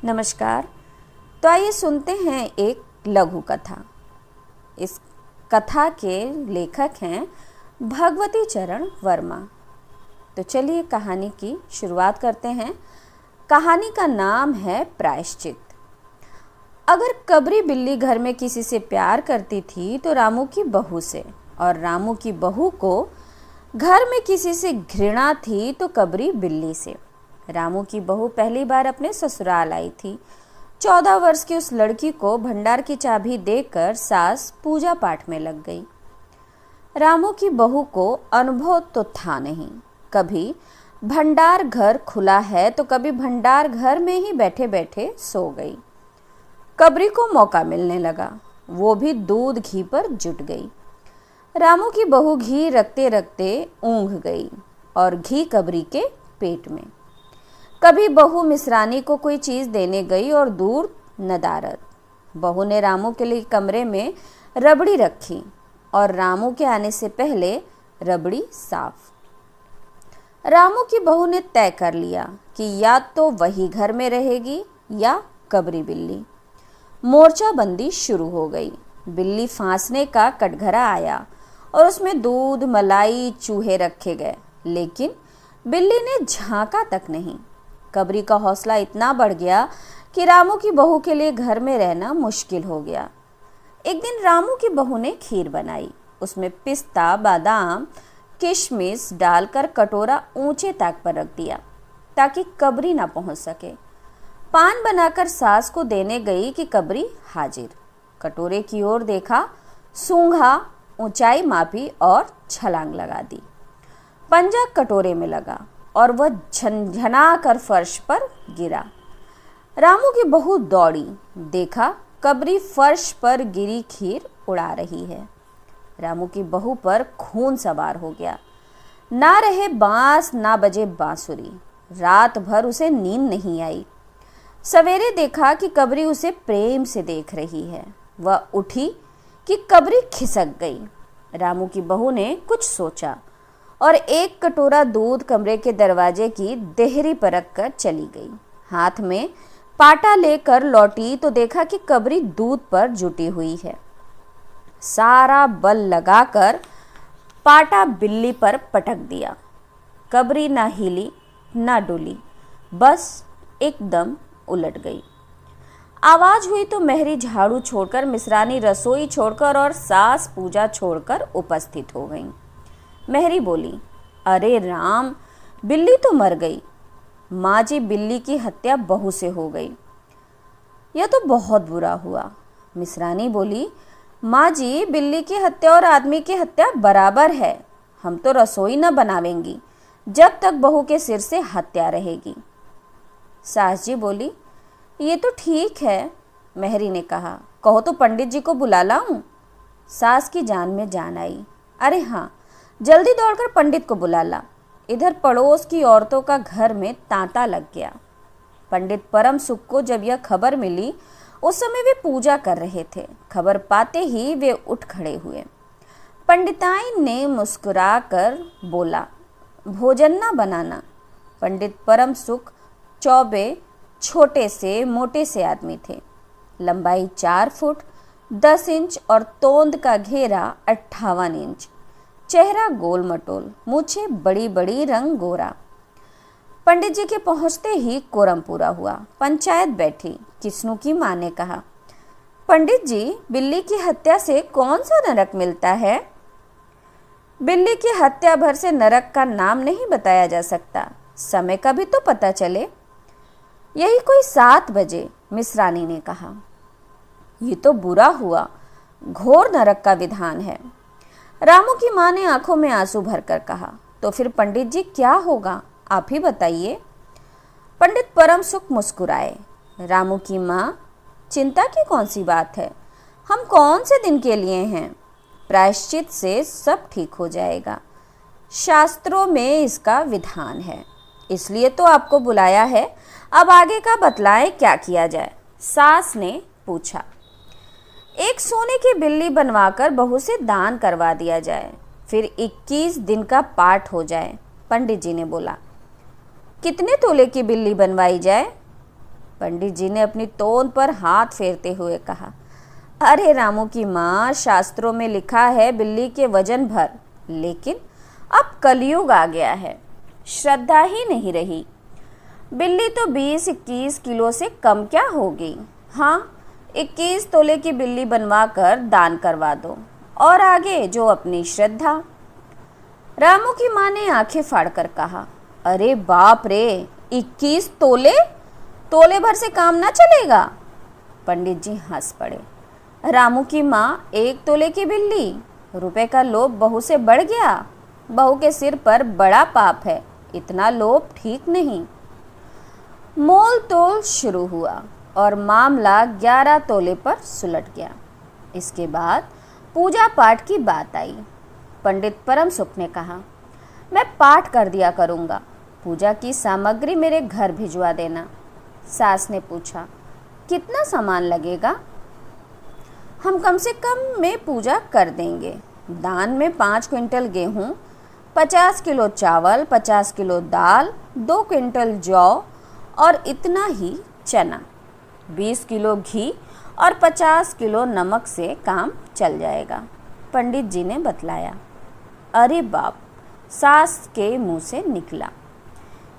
नमस्कार। तो आइए सुनते हैं एक लघु कथा। इस कथा के लेखक हैं भगवती चरण वर्मा। तो चलिए कहानी की शुरुआत करते हैं। कहानी का नाम है प्रायश्चित। अगर कबरी बिल्ली घर में किसी से प्यार करती थी तो रामू की बहू से, और रामू की बहू को घर में किसी से घृणा थी तो कबरी बिल्ली से। रामू की बहू पहली बार अपने ससुराल आई थी। 14 वर्ष की उस लड़की को भंडार की चाबी देकर सास पूजा पाठ में लग गई। रामू की बहू को अनुभव तो था नहीं, कभी भंडार घर खुला है तो कभी भंडार घर में ही बैठे बैठे सो गई। कबरी को मौका मिलने लगा, वो भी दूध घी पर जुट गई। रामू की बहू घी रखते रखते ऊँघ गई और घी कबरी के पेट में। कभी बहू मिसरानी को कोई चीज़ देने गई और दूर नदारद। बहू ने रामू के लिए कमरे में रबड़ी रखी और रामू के आने से पहले रबड़ी साफ। रामू की बहू ने तय कर लिया कि या तो वही घर में रहेगी या कबरी बिल्ली। मोर्चाबंदी शुरू हो गई। बिल्ली फांसने का कटघरा आया और उसमें दूध, मलाई, चूहे रखे गए, लेकिन बिल्ली ने झांका तक नहीं। कबरी का हौसला इतना बढ़ गया कि रामू की बहू के लिए घर में रहना मुश्किल हो गया। एक दिन रामू की बहू ने खीर बनाई। उसमें पिस्ता, बादाम, किशमिश डालकर कटोरा ऊंचे ताक पर रख दिया ताकि कबरी ना पहुंच सके। पान बनाकर सास को देने गई कि कबरी हाजिर। कटोरे की ओर देखा, सूंघा, ऊंचाई मापी और छलांग लगा दी। पंजा कटोरे में लगा और वह झनझना कर फर्श पर गिरा। रामू की बहू दौड़ी, देखा कबरी फर्श पर गिरी खीर उड़ा रही है। रामू की बहू पर खून सवार हो गया। ना रहे बांस, ना बजे बांसुरी। रात भर उसे नींद नहीं आई। सवेरे देखा कि कबरी उसे प्रेम से देख रही है। वह उठी कि कबरी खिसक गई। रामू की बहू ने कुछ सोचा और एक कटोरा दूध कमरे के दरवाजे की देहरी पर रख कर चली गई। हाथ में पाटा लेकर लौटी तो देखा कि कबरी दूध पर जुटी हुई है। सारा बल लगाकर पाटा बिल्ली पर पटक दिया। कबरी ना हिली ना डुली, बस एकदम उलट गई। आवाज हुई तो मेहरी झाड़ू छोड़कर, मिसरानी रसोई छोड़कर और सास पूजा छोड़कर उपस्थित हो गई। मेहरी बोली, अरे राम, बिल्ली तो मर गई। माँ जी, बिल्ली की हत्या बहू से हो गई। यह तो बहुत बुरा हुआ। मिसरानी बोली, माँ जी, बिल्ली की हत्या और आदमी की हत्या बराबर है। हम तो रसोई न बनावेंगी जब तक बहू के सिर से हत्या रहेगी। सास जी बोली, ये तो ठीक है। मेहरी ने कहा, कहो तो पंडित जी को बुला लाऊं। सास की जान में जान आई। अरे हाँ, जल्दी दौड़कर पंडित को बुला ला। इधर पड़ोस की औरतों का घर में तांता लग गया। पंडित परम सुख को जब यह खबर मिली, उस समय वे पूजा कर रहे थे। खबर पाते ही वे उठ खड़े हुए। पंडिताइन ने मुस्कुराकर बोला, भोजन ना बनाना। पंडित परम सुख चौबे, छोटे से मोटे से आदमी थे। लंबाई 4 फुट 10 इंच और तोंद का घेरा 58 इंच। चेहरा गोल मटोल, मूछें बड़ी बड़ी, रंग गोरा। पंडित जी के पहुंचते ही कोरम पूरा हुआ। पंचायत बैठी। किस्नू की माँ ने कहा, पंडित जी, बिल्ली की हत्या से कौन सा नरक मिलता है? बिल्ली की हत्या भर से नरक का नाम नहीं बताया जा सकता। समय का भी तो पता चले। यही कोई 7 बजे, मिसरानी ने कहा। ये तो बुरा हुआ, घोर नरक का विधान है। रामू की माँ ने आंखों में आंसू भरकर कहा, तो फिर पंडित जी क्या होगा, आप ही बताइए। पंडित परम सुख मुस्कुराए। रामू की माँ, चिंता की कौन सी बात है, हम कौन से दिन के लिए हैं। प्रायश्चित से सब ठीक हो जाएगा। शास्त्रों में इसका विधान है, इसलिए तो आपको बुलाया है। अब आगे का बतलाएं, क्या किया जाए? सास ने पूछा। एक सोने की बिल्ली बनवाकर बहू से दान करवा दिया जाए, फिर 21 दिन का पाठ हो जाए। पंडित जी ने बोला, कितने तोले की बिल्ली बनवाई जाए? पंडित जी ने अपनी तोंद पर हाथ फेरते हुए कहा, अरे रामू की माँ, शास्त्रों में लिखा है बिल्ली के वजन भर, लेकिन अब कलयुग आ गया है, श्रद्धा ही नहीं रही। बिल्ली तो 20-21 किलो से कम क्या होगी। हाँ, 21 तोले की बिल्ली बनवा कर दान करवा दो, और आगे जो अपनी श्रद्धा। रामू की माँ ने आंखें फाड़कर कहा, अरे बाप रे, 21 तोले? तोले भर से काम ना चलेगा। पंडित जी हंस पड़े। रामू की माँ, 1 तोले की बिल्ली? रुपए का लोभ बहू से बढ़ गया। बहू के सिर पर बड़ा पाप है, इतना लोभ ठीक नहीं। मोल तोल शुरू हुआ और मामला 11 तोले पर सुलट गया। इसके बाद पूजा पाठ की बात आई। पंडित परम सुख ने कहा, मैं पाठ कर दिया करूँगा, पूजा की सामग्री मेरे घर भिजवा देना। सास ने पूछा, कितना सामान लगेगा? हम कम से कम में पूजा कर देंगे। दान में 5 क्विंटल गेहूँ, 50 किलो चावल, 50 किलो दाल, 2 क्विंटल जौ और इतना ही चना, 20 किलो घी और 50 किलो नमक से काम चल जाएगा, पंडित जी ने बतलाया। अरे बाप, सास के मुंह से निकला,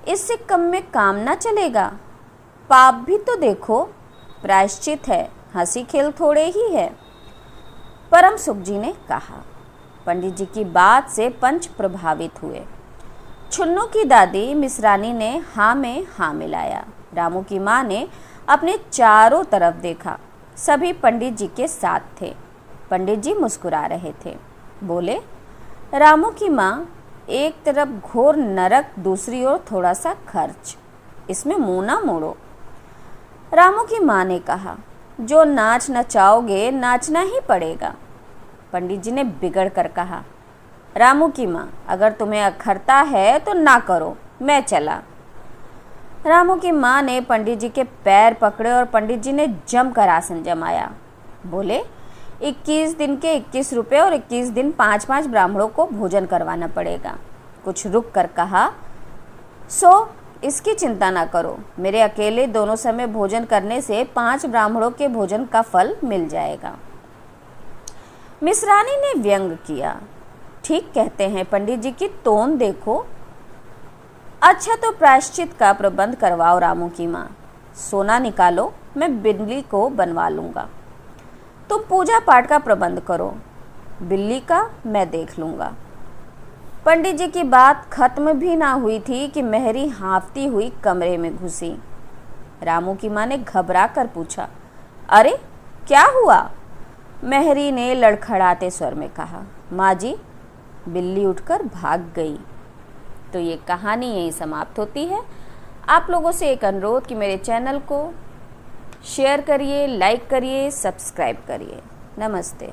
इससे कम में काम ना चलेगा। पाप भी तो देखो, प्रायश्चित है, हंसी खेल थोड़े ही है। परम सुख जी ने कहा। पंडित जी की बात से पंच प्रभावित हुए। छुन्नू की दादी मिसरानी ने हाँ में हाँ मिलाया। रामू की माँ ने अपने चारों तरफ देखा, सभी पंडित जी के साथ थे। पंडित जी मुस्कुरा रहे थे। बोले, रामू की माँ, एक तरफ घोर नरक, दूसरी ओर थोड़ा सा खर्च, इसमें मुंह ना मोड़ो। रामू की माँ ने कहा, जो नाच नचाओगे नाचना ही पड़ेगा। पंडित जी ने बिगड़ कर कहा, रामू की माँ, अगर तुम्हें अखरता है तो ना करो, मैं चला। रामू की माँ ने पंडित जी के पैर पकड़े और पंडित जी ने जमकर आसन जमाया। बोले, 21 दिन के 21 रुपये और 21 दिन 5-5 ब्राह्मणों को भोजन करवाना पड़ेगा। कुछ रुक कर कहा, सो इसकी चिंता ना करो, मेरे अकेले दोनों समय भोजन करने से 5 ब्राह्मणों के भोजन का फल मिल जाएगा। मिसरानी ने व्यंग किया, ठीक कहते हैं, पंडित जी की तोन देखो। अच्छा, तो प्रायश्चित का प्रबंध करवाओ रामू की माँ, सोना निकालो, मैं बिल्ली को बनवा लूँगा। तुम पूजा पाठ का प्रबंध करो, बिल्ली का मैं देख लूँगा। पंडित जी की बात खत्म भी ना हुई थी कि मेहरी हाँफती हुई कमरे में घुसी। रामू की माँ ने घबरा कर पूछा, अरे क्या हुआ? मेहरी ने लड़खड़ाते स्वर में कहा, माँ जी, बिल्ली उठकर भाग गई। तो ये कहानी यहीं समाप्त होती है। आप लोगों से एक अनुरोध कि मेरे चैनल को शेयर करिए, लाइक करिए, सब्सक्राइब करिए। नमस्ते।